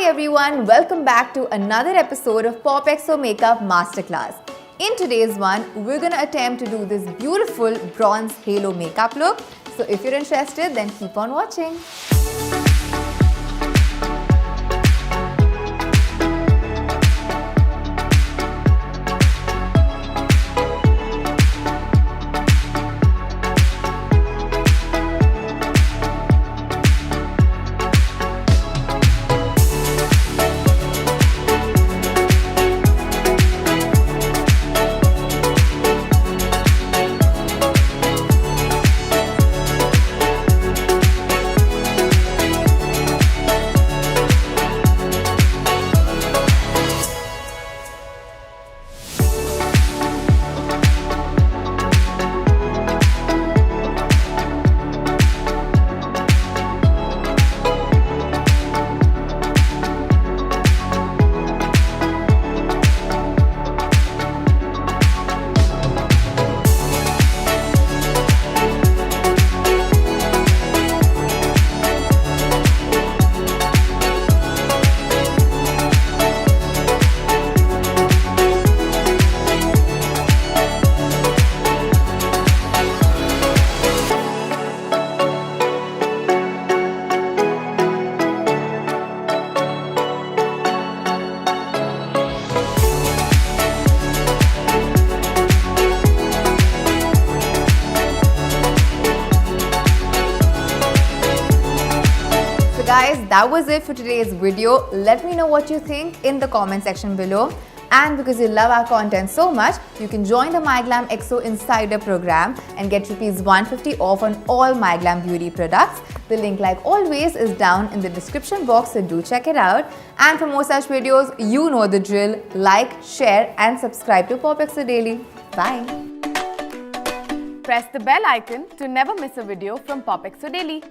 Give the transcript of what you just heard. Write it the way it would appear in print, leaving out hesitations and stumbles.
everyone, welcome back to another episode of POPxo Makeup Masterclass. In today's one, we're gonna attempt to do this beautiful bronze halo makeup look. So if you're interested, then keep on watching. Guys, that was it for today's video. Let me know what you think in the comment section below. And because you love our content so much, you can join the MyGlamm POPxo Insider program and get ₹150 off on all MyGlamm beauty products. The link, like always, is down in the description box, so do check it out. And for more such videos, you know the drill. Like, share and subscribe to POPxo Daily. Bye. Press the bell icon to never miss a video from POPxo Daily.